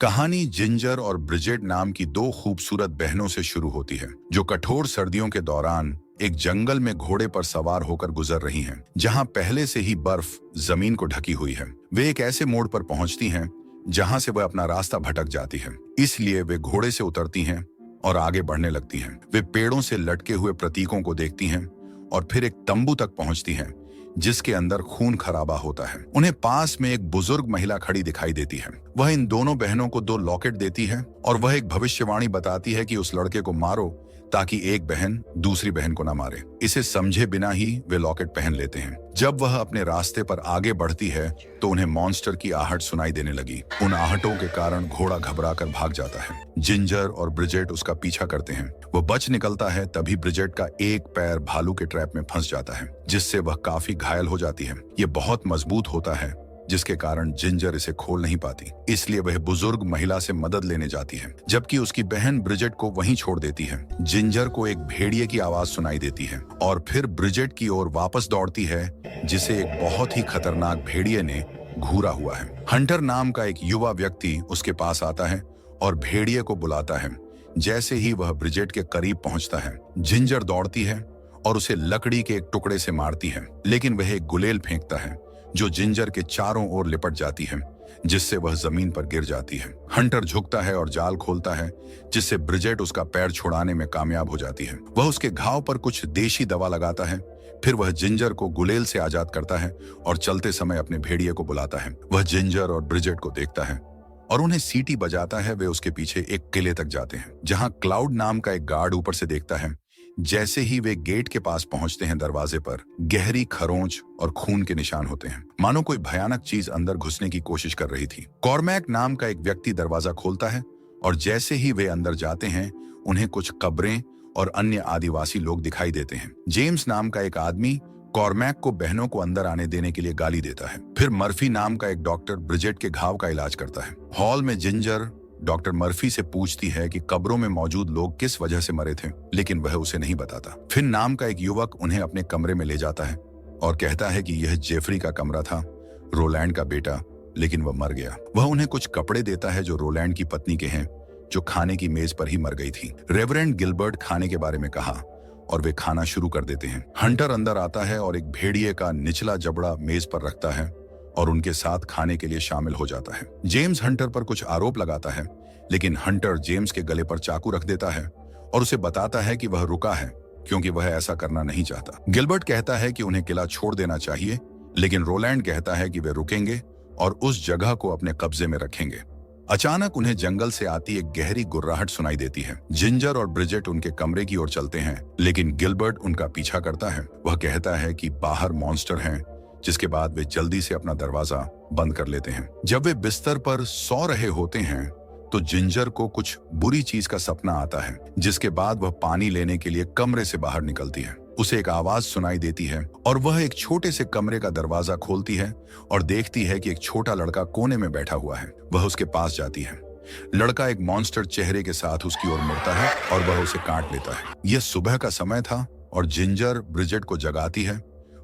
कहानी जिंजर और ब्रिजेट नाम की दो खूबसूरत बहनों से शुरू होती है जो कठोर सर्दियों के दौरान एक जंगल में घोड़े पर सवार होकर गुजर रही हैं, जहां पहले से ही बर्फ जमीन को ढकी हुई है। वे एक ऐसे मोड़ पर पहुंचती हैं जहां से वह अपना रास्ता भटक जाती है, इसलिए वे घोड़े से उतरती हैं और आगे बढ़ने लगती हैं। वे पेड़ों से लटके हुए प्रतीकों को देखती हैं और फिर एक तंबू तक पहुंचती हैं जिसके अंदर खून खराबा होता है। उन्हें पास में एक बुजुर्ग महिला खड़ी दिखाई देती है। वह इन दोनों बहनों को दो लॉकेट देती है और वह एक भविष्यवाणी बताती है कि उस लड़के को मारो ताकि एक बहन दूसरी बहन को न मारे। इसे समझे बिना ही वे लॉकेट पहन लेते हैं। जब वह अपने रास्ते पर आगे बढ़ती है तो उन्हें मॉन्स्टर की आहट सुनाई देने लगी। उन आहटों के कारण घोड़ा घबराकर भाग जाता है। जिंजर और ब्रिजेट उसका पीछा करते हैं। वो बच निकलता है, तभी ब्रिजेट का एक पैर भालू के ट्रैप में फंस जाता है, जिससे वह काफी घायल हो जाती है। ये बहुत मजबूत होता है, जिसके कारण जिंजर इसे खोल नहीं पाती, इसलिए वह बुजुर्ग महिला से मदद लेने जाती है, जबकि उसकी बहन ब्रिजेट को वहीं छोड़ देती है। जिंजर को एक भेड़िए की आवाज सुनाई देती है और फिर ब्रिजेट की ओर वापस दौड़ती है, जिसे एक बहुत ही खतरनाक भेड़िए ने घूरा हुआ है। हंटर नाम का एक युवा व्यक्ति उसके पास आता है और भेड़िए को बुलाता है। जैसे ही वह ब्रिजेट के करीब पहुंचता है, जिंजर दौड़ती है और उसे लकड़ी के एक टुकड़े से मारती है, लेकिन वह एक गुलेल फेंकता है जो जिंजर के चारों ओर लिपट जाती है, जिससे वह जमीन पर गिर जाती है। हंटर झुकता है और जाल खोलता है, जिससे ब्रिजेट उसका पैर छुड़ाने में कामयाब हो जाती है। वह उसके घाव पर कुछ देशी दवा लगाता है, फिर वह जिंजर को गुलेल से आजाद करता है और चलते समय अपने भेड़िए को बुलाता है। वह जिंजर और ब्रिजेट को देखता है और उन्हें सीटी बजाता है। वे उसके पीछे एक किले तक जाते हैं, जहां क्लाउड नाम का एक गार्ड ऊपर से देखता है। जैसे ही वे गेट के पास पहुंचते हैं, दरवाजे पर गहरी खरोंच और खून के निशान होते हैं, मानो कोई भयानक चीज अंदर घुसने की कोशिश कर रही थी। कॉर्मैक नाम का एक व्यक्ति दरवाजा खोलता है और जैसे ही वे अंदर जाते हैं, उन्हें कुछ कब्रें और अन्य आदिवासी लोग दिखाई देते हैं। जेम्स नाम का एक आदमी कॉर्मैक को बहनों को अंदर आने देने के लिए गाली देता है। फिर मर्फी नाम का एक डॉक्टर ब्रिजेट के घाव का इलाज करता है। हॉल में जिंजर डॉक्टर मर्फी से पूछती है कि कब्रों में मौजूद लोग किस वजह से मरे थे, लेकिन वह उसे नहीं बताता। फिन नाम का एक युवक उन्हें अपने कमरे में ले जाता है और कहता है कि यह जेफरी का कमरा था, रोलैंड का बेटा, लेकिन वह मर गया। वह उन्हें कुछ कपड़े देता है जो रोलैंड की पत्नी के हैं, जो खाने की मेज पर ही मर गई थी। रेवरेंड गिलबर्ट खाने के बारे में कहा और वे खाना शुरू कर देते हैं। हंटर अंदर आता है और एक भेड़िए का निचला जबड़ा मेज पर रखता है और उनके साथ खाने के लिए शामिल हो जाता है। जेम्स हंटर पर कुछ आरोप लगाता है, लेकिन हंटर जेम्स के गले पर चाकू रख देता है और उसे बताता है कि वह रुका है क्योंकि वह ऐसा करना नहीं चाहता। गिलबर्ट कहता है कि उन्हें किला छोड़ देना चाहिए, लेकिन रोलैंड कहता है कि वे रुकेंगे और उस जगह को अपने कब्जे में रखेंगे। अचानक उन्हें जंगल से आती एक गहरी गुर्राहट सुनाई देती है। जिंजर और ब्रिजेट उनके कमरे की ओर चलते हैं, लेकिन गिलबर्ट उनका पीछा करता है। वह कहता है कि बाहर मॉन्स्टर हैं, जिसके बाद वे जल्दी से अपना दरवाजा बंद कर लेते हैं। जब वे बिस्तर पर सो रहे होते हैं तो जिंजर को कुछ बुरी चीज का सपना आता है, जिसके बाद वह पानी लेने के लिए कमरे से बाहर निकलती है। उसे एक आवाज सुनाई देती है और वह एक छोटे से कमरे का दरवाजा खोलती है और देखती है कि एक छोटा लड़का कोने में बैठा हुआ है। वह उसके पास जाती है। लड़का एक मॉन्स्टर चेहरे के साथ उसकी ओर मुड़ता है और वह उसे काट लेता है। यह सुबह का समय था और जिंजर ब्रिजेट को जगाती है।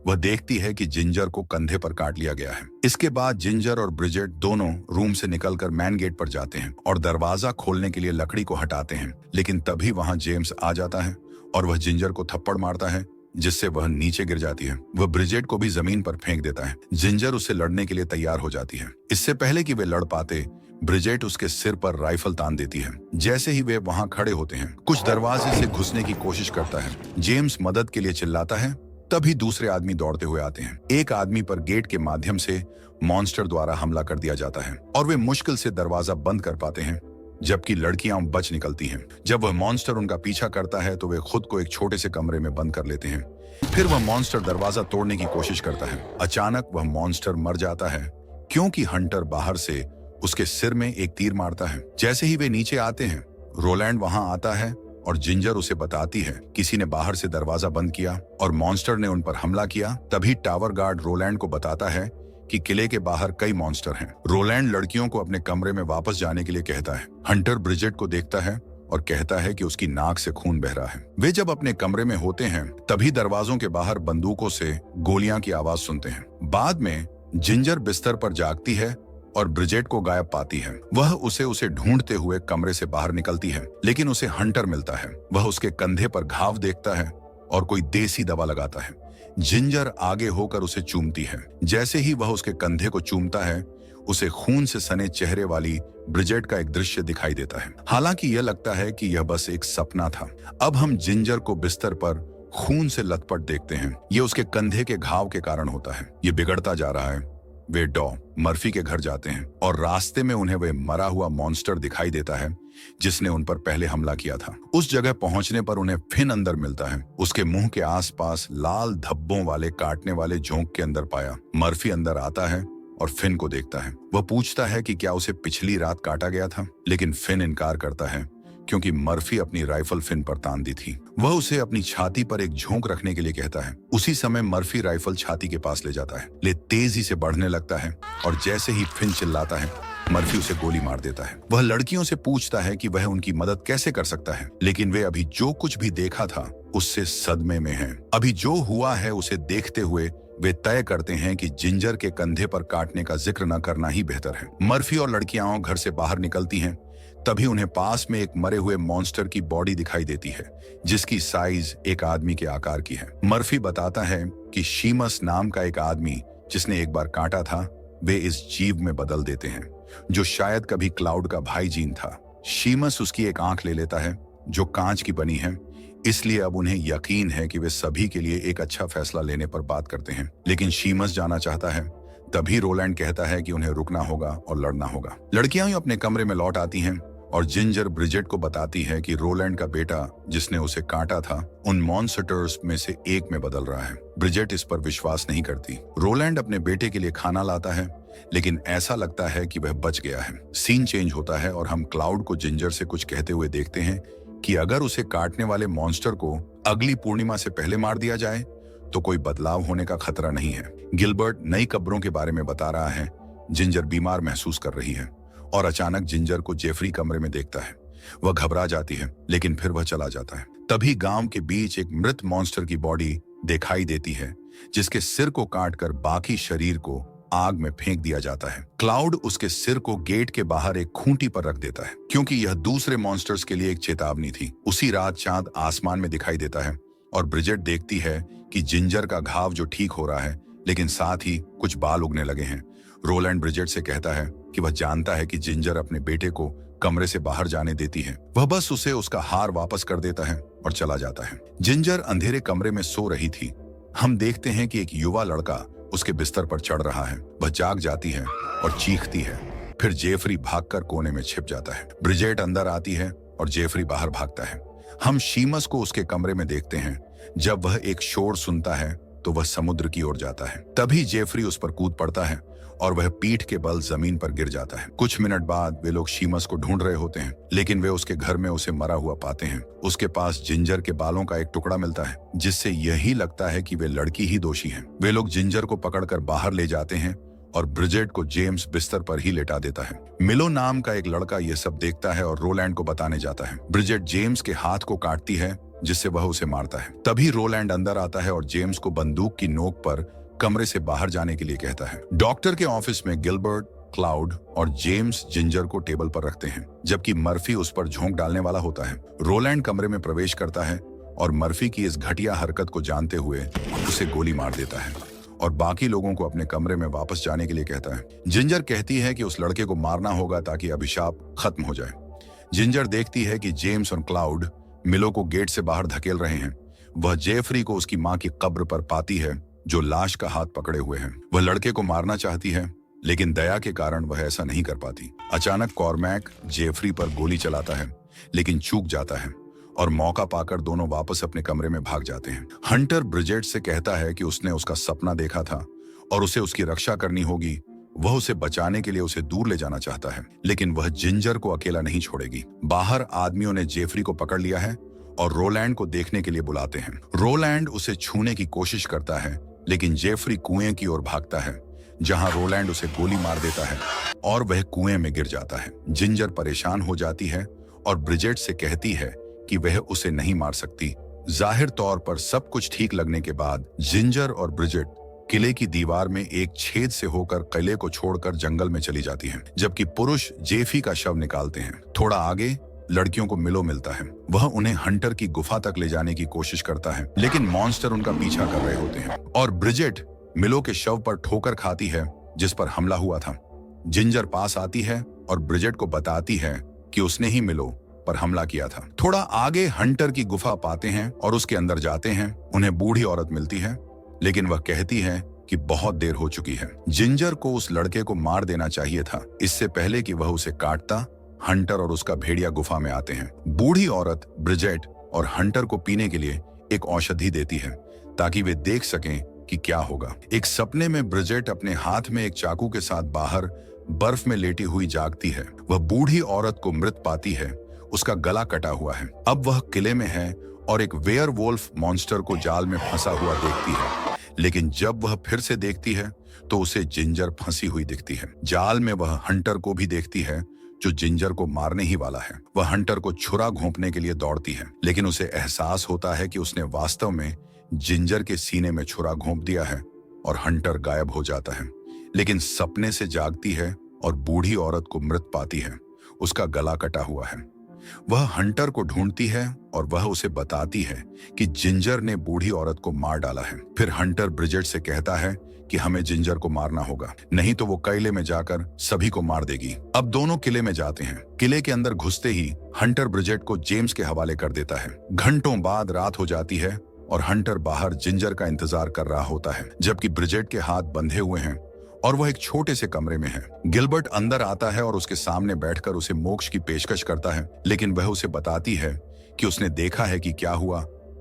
वह देखती है कि जिंजर को कंधे पर काट लिया गया है। इसके बाद जिंजर और ब्रिजेट दोनों रूम से निकलकर मैन गेट पर जाते हैं और दरवाजा खोलने के लिए लकड़ी को हटाते हैं, लेकिन तभी वहां जेम्स आ जाता है और वह जिंजर को थप्पड़ मारता है, जिससे वह नीचे गिर जाती है। वह ब्रिजेट को भी जमीन पर फेंक देता है। जिंजर उससे लड़ने के लिए तैयार हो जाती है। इससे पहले कि वे लड़ पाते, ब्रिजेट उसके सिर पर राइफल तान देती है। जैसे ही वे वहां खड़े होते हैं, कुछ दरवाजे से घुसने की कोशिश करता है। जेम्स मदद के लिए चिल्लाता है, तभी दूसरे आदमी दौड़ते हुए आते हैं। एक आदमी पर गेट के माध्यम से मॉन्स्टर द्वारा हमला कर दिया जाता है और वे मुश्किल से दरवाजा बंद कर पाते हैं, जबकि लड़कियां बच निकलती हैं। जब वह मॉन्स्टर उनका पीछा करता है तो वे खुद को एक छोटे से कमरे में बंद कर लेते हैं। फिर वह मॉन्स्टर दरवाजा तोड़ने की कोशिश करता है। अचानक वह मॉन्स्टर मर जाता है क्योंकि हंटर बाहर से उसके सिर में एक तीर मारता है। जैसे ही वे नीचे आते हैं, रोलैंड वहां आता है और जिंजर उसे बताती है किसी ने बाहर से दरवाजा बंद किया और मॉन्स्टर ने उन पर हमला किया। तभी टावर गार्ड रोलैंड को बताता है कि किले के बाहर कई मॉन्स्टर हैं। रोलैंड लड़कियों को अपने कमरे में वापस जाने के लिए कहता है। हंटर ब्रिजेट को देखता है और कहता है कि उसकी नाक से खून बह रहा है। वे जब अपने कमरे में होते हैं, तभी दरवाजों के बाहर बंदूकों से गोलियां की आवाज सुनते हैं। बाद में जिंजर बिस्तर पर जागती है और ब्रिजेट को गायब पाती है। वह उसे ढूंढते हुए कमरे से बाहर निकलती है, लेकिन उसे हंटर मिलता है। वह उसके कंधे पर घाव देखता है और कोई देसी दवा लगाता है। जिंजर आगे होकर उसे चूमती है। जैसे ही वह उसके कंधे को चूमता है, उसे खून से सने चेहरे वाली ब्रिजेट का एक दृश्य दिखाई देता है। हालांकि यह लगता है कि यह बस एक सपना था। अब हम जिंजर को बिस्तर पर खून से लथपथ देखते हैं। यह उसके कंधे के घाव के कारण होता है। यह बिगड़ता जा रहा है। वे डॉ मर्फी के घर जाते हैं और रास्ते में उन्हें वह मरा हुआ मॉन्स्टर दिखाई देता है जिसने उन पर पहले हमला किया था। उस जगह पहुंचने पर उन्हें फिन अंदर मिलता है। उसके मुंह के आसपास लाल धब्बों वाले काटने वाले झोंक के अंदर पाया। मर्फी अंदर आता है और फिन को देखता है। वह पूछता है कि क्या उसे पिछली रात काटा गया था, लेकिन फिन इनकार करता है क्योंकि मर्फी अपनी राइफल फिन पर तान दी थी। वह उसे अपनी छाती पर एक झोंक रखने के लिए कहता है। उसी समय मर्फी राइफल छाती के पास ले जाता है। ले तेजी से बढ़ने लगता है और जैसे ही फिन चिल्लाता है, मर्फी उसे गोली मार देता है। वह लड़कियों से पूछता है कि वह उनकी मदद कैसे कर सकता है, लेकिन वे अभी जो कुछ भी देखा था उससे सदमे में हैं। अभी जो हुआ है उसे देखते हुए वे तय करते हैं कि जिंजर के कंधे पर काटने का जिक्र न करना ही बेहतर है। मर्फी और लड़कियां घर से बाहर निकलती हैं। तभी उन्हें पास में एक मरे हुए मॉन्स्टर की बॉडी दिखाई देती है जिसकी साइज एक आदमी के आकार की है। मर्फी बताता है कि शीमस नाम का एक आदमी जिसने एक बार काटा था, वे इस जीव में बदल देते हैं जो शायद कभी क्लाउड का भाई जीन था। शीमस उसकी एक आंख ले लेता है जो कांच की बनी है, इसलिए अब उन्हें यकीन है कि वे सभी के लिए एक अच्छा फैसला लेने पर बात करते हैं। लेकिन शीमस जाना चाहता है। तभी रोलैंड कहता है कि उन्हें रुकना होगा और लड़ना होगा। लड़कियां अपने कमरे में लौट आती हैं और जिंजर ब्रिजेट को बताती है कि रोलैंड का बेटा जिसने उसे काटा था उन मॉन्स्टर्स में से एक में बदल रहा है। ब्रिजेट इस पर विश्वास नहीं करती। रोलैंड अपने बेटे के लिए खाना लाता है, लेकिन ऐसा लगता है कि वह बच गया है। सीन चेंज होता है और हम क्लाउड को जिंजर से कुछ कहते हुए देखते हैं कि अगर उसे काटने वाले मॉन्स्टर को अगली पूर्णिमा से पहले मार दिया जाए तो कोई बदलाव होने का खतरा नहीं है। गिलबर्ट नई कब्रों के बारे में बता रहा है। जिंजर बीमार महसूस कर रही है और अचानक जिंजर को जेफरी कमरे में देखता है। वह घबरा जाती है, लेकिन फिर वह चला जाता है। तभी गांव के बीच एक मृत मॉन्स्टर की बॉडी दिखाई देती है जिसके सिर को काटकर बाकी शरीर को आग में फेंक दिया जाता है। क्लाउड उसके सिर को गेट के बाहर एक खूंटी पर रख देता है क्योंकि यह दूसरे मॉन्स्टर्स के लिए एक चेतावनी थी। उसी रात चांद आसमान में दिखाई देता है और ब्रिजेट देखती है कि जिंजर का घाव जो ठीक हो रहा है, लेकिन साथ ही कुछ बाल उगने लगे हैं। रोलैंड ब्रिजेट से कहता है कि वह जानता है कि जिंजर अपने बेटे को कमरे से बाहर जाने देती है। वह बस उसे उसका हार वापस कर देता है और चला जाता है। जिंजर अंधेरे कमरे में सो रही थी। हम देखते हैं कि एक युवा लड़का उसके बिस्तर पर चढ़ रहा है। वह जाग जाती है और चीखती है। फिर जेफरी भागकर कोने में छिप जाता है। ब्रिजेट अंदर आती है और जेफरी बाहर भागता है। हम शीमस को उसके कमरे में देखते हैं। जब वह एक शोर सुनता है तो वह समुद्र की ओर जाता है। तभी जेफरी उस पर कूद पड़ता है और वह पीठ के बल जमीन पर गिर जाता है। कुछ मिनट बाद वे लोग शीमस को ढूंढ रहे होते हैं, लेकिन वे उसके घर में उसे मरा हुआ पाते हैं। उसके पास जिंजर के बालों का एक टुकड़ा मिलता है जिससे यही लगता है कि वे लड़की ही दोषी है। वे लोग जिंजर को पकड़कर बाहर ले जाते हैं और ब्रिजेट को जेम्स बिस्तर पर ही लेटा देता है। मिलो नाम का एक लड़का यह सब देखता है और रोलैंड को बताने जाता है। ब्रिजेट जेम्स के हाथ को काटती है जिससे वह उसे मारता है। तभी रोलैंड अंदर आता है और जेम्स को बंदूक की नोक पर कमरे से बाहर जाने के लिए कहता है। डॉक्टर के ऑफिस में गिलबर्ट, क्लाउड और जेम्स जिंजर को टेबल पर रखते हैं, जबकि मर्फी उस पर झोंक डालने वाला होता है। रोलैंड कमरे में प्रवेश करता है और मर्फी की इस घटिया हरकत को जानते हुए उसे गोली मार देता है और बाकी लोगों को अपने कमरे में वापस जाने के लिए कहता है। जिंजर कहती है कि उस लड़के को मारना होगा ताकि अभिशाप खत्म हो जाए। जिंजर देखती है कि जेम्स और क्लाउड मिलो को गेट से बाहर धकेल रहे हैं। वह जेफरी को उसकी मां की कब्र पर पाती है जो लाश का हाथ पकड़े हुए हैं। वह लड़के को मारना चाहती है, लेकिन दया के कारण वह ऐसा नहीं कर पाती। अचानक कॉर्मैक जेफरी पर गोली चलाता है, लेकिन चूक जाता है और मौका पाकर दोनों वापस अपने कमरे में भाग जाते हैं। हंटर ब्रिजेट से कहता है कि उसने उसका सपना देखा था और उसे उसकी रक्षा करनी होगी। वह उसे बचाने के लिए उसे दूर ले जाना चाहता है, लेकिन वह जिंजर को अकेला नहीं छोड़ेगी। बाहर आदमियों ने जेफरी को पकड़ लिया है और रोलैंड को देखने के लिए बुलाते हैं। रोलैंड उसे छूने की कोशिश करता है, लेकिन जेफरी कुएं की ओर भागता है, जहां रोलैंड उसे गोली मार देता है और वह कुएं में गिर जाता है। जिंजर परेशान हो जाती है और ब्रिजेट से कहती है कि वह उसे नहीं मार सकती। जाहिर तौर पर सब कुछ ठीक लगने के बाद जिंजर और ब्रिजेट किले की दीवार में एक छेद से होकर किले को छोड़कर जंगल में चली जाती हैं, जबकि पुरुष जेफी का शव निकालते हैं। थोड़ा आगे लड़कियों को मिलो मिलता है। वह उन्हें हंटर की गुफा तक ले जाने की कोशिश करता है, लेकिन मॉन्स्टर उनका पीछा कर रहे होते हैं और ब्रिजेट मिलो के शव पर ठोकर खाती है जिस पर हमला हुआ था। जिंजर पास आती है और ब्रिजेट को बताती है कि उसने ही मिलो पर हमला किया था। थोड़ा आगे हंटर की गुफा पाते हैं और उसके अंदर जाते हैं। उन्हें बूढ़ी औरत मिलती है, लेकिन वह कहती है कि बहुत देर हो चुकी है। जिंजर को उस लड़के को मार देना चाहिए था, इससे पहले कि वह उसे काटता। हंटर और उसका भेड़िया गुफा में आते हैं। बूढ़ी औरत ब्रिजेट और हंटर को पीने के लिए एक औषधि देती है ताकि वे देख सकें कि क्या होगा। एक सपने में ब्रिजेट अपने हाथ में एक चाकू के साथ बाहर बर्फ में लेटी हुई जागती है। वह बूढ़ी औरत को मृत पाती है, उसका गला कटा हुआ है। अब वह किले में है और एक वेयरवुल्फ मॉन्स्टर को जाल में फंसा हुआ देखती है, लेकिन जब वह फिर से देखती है तो उसे जिंजर फंसी हुई दिखती है। जाल में वह हंटर को भी देखती है जो जिंजर को मारने ही वाला है। वह हंटर को छुरा घोंपने के लिए दौड़ती है, लेकिन उसे एहसास होता है कि उसने वास्तव में जिंजर के सीने में छुरा घोंप दिया है और हंटर गायब हो जाता है। लेकिन सपने से जागती है और बूढ़ी औरत को मृत पाती है, उसका गला कटा हुआ है। वह हंटर को ढूंढती है और वह उसे बताती है कि जिंजर ने बूढ़ी औरत को मार डाला है। फिर हंटर ब्रिजेट से कहता है कि हमें जिंजर को मारना होगा, नहीं तो वो किले में जाकर सभी को मार देगी। अब दोनों किले में जाते हैं। किले के अंदर घुसते ही हंटर ब्रिजेट को जेम्स के हवाले कर देता है। घंटों बाद रात हो जाती है और हंटर बाहर जिंजर का इंतजार कर रहा होता है, जबकि ब्रिजेट के हाथ बंधे हुए हैं और वह एक छोटे से कमरे में है। गिलबर्ट अंदर आता है और उसके सामने बैठकर उसे मोक्ष की पेशकश करता है, लेकिन वह उसे बताती है कि उसने देखा है कि क्या हुआ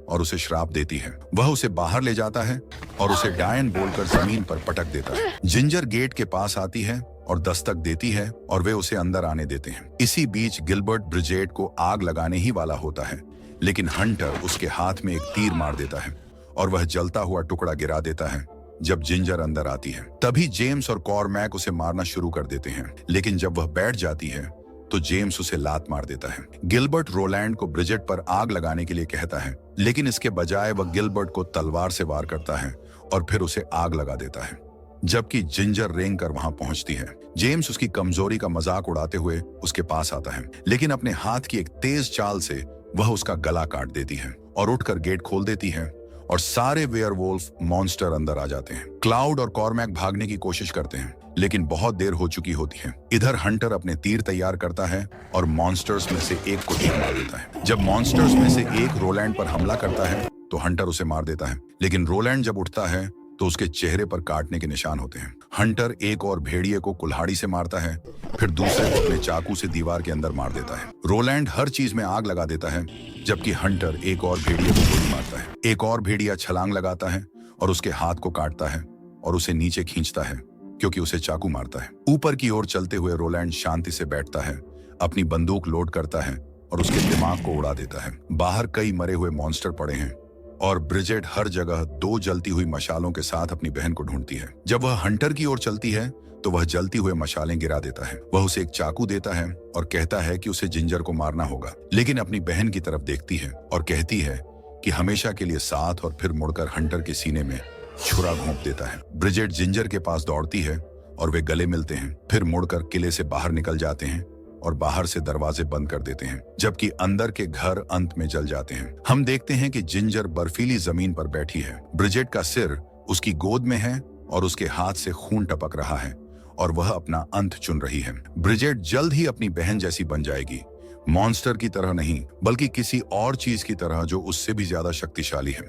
और उसे श्राप देती है। वह उसे बाहर ले जाता है और उसे डायन बोलकर जमीन पर पटक देता है। जिंजर गेट के पास आती है और दस्तक देती है और वे उसे अंदर आने देते हैं। इसी बीच गिलबर्ट ब्रिजेट को आग लगाने ही वाला होता है, लेकिन हंटर उसके हाथ में एक तीर मार देता है और वह जलता हुआ टुकड़ा गिरा देता है। जब जिंजर अंदर आती है तभी जेम्स और कॉर्मैक उसे मारना शुरू कर देते हैं, लेकिन जब वह बैठ जाती है तो जेम्स उसे लात मार देता है। गिलबर्ट रोलैंड को ब्रिजेट पर आग लगाने के लिए कहता है, लेकिन इसके बजाय वह गिलबर्ट को तलवार से वार करता है और फिर उसे आग लगा देता है, जबकि जिंजर रेंग कर वहां पहुंचती है। जेम्स उसकी कमजोरी का मजाक उड़ाते हुए उसके पास आता है, लेकिन अपने हाथ की एक तेज चाल से वह उसका गला काट देती है और उठकर गेट खोल देती है और सारे वेयरवुल्फ मॉन्स्टर अंदर आ जाते हैं। क्लाउड और कॉर्मैक भागने की कोशिश करते हैं, लेकिन बहुत देर हो चुकी होती है। इधर हंटर अपने तीर तैयार करता है और मॉन्स्टर्स में से एक को तीर मार देता है। जब मॉन्स्टर्स में से एक रोलैंड पर हमला करता है तो हंटर उसे मार देता है, लेकिन रोलैंड जब उठता है तो उसके चेहरे पर काटने के निशान होते हैं। हंटर एक और भेड़िए को कुल्हाड़ी से मारता है, फिर दूसरे को अपने चाकू से दीवार के अंदर मार देता है। रोलैंड हर चीज में आग लगा देता है, जबकि हंटर एक और भेड़िए को गोली मारता है। एक और भेड़िया छलांग लगाता है और उसके हाथ को काटता है और उसे नीचे खींचता है क्योंकि उसे चाकू मारता है। ऊपर की ओर चलते हुए रोलैंड शांति से बैठता है, अपनी बंदूक लोड करता है और उसके दिमाग को उड़ा देता है। बाहर कई मरे हुए मॉन्स्टर पड़े हैं और ब्रिजेट हर जगह दो जलती हुई मशालों के साथ अपनी बहन को ढूंढती है। जब वह हंटर की ओर चलती है तो वह जलती हुए मशालें गिरा देता है। वह उसे एक चाकू देता है और कहता है कि उसे जिंजर को मारना होगा, लेकिन अपनी बहन की तरफ देखती है और कहती है कि हमेशा के लिए साथ, और फिर मुड़कर हंटर के सीने में छुरा घोंप देता है। ब्रिजेट जिंजर के पास दौड़ती है और वे गले मिलते हैं, फिर मुड़कर किले से बाहर निकल जाते हैं और बाहर से दरवाजे बंद कर देते हैं, जबकि अंदर के घर अंत में जल जाते हैं। हम देखते हैं कि जिंजर बर्फीली जमीन पर बैठी है। ब्रिजेट का सिर उसकी गोद में है और उसके हाथ से खून टपक रहा है और वह अपना अंत चुन रही है। ब्रिजेट जल्द ही अपनी बहन जैसी बन जाएगी, मॉन्स्टर की तरह नहीं बल्कि किसी और चीज की तरह जो उससे भी ज्यादा शक्तिशाली है।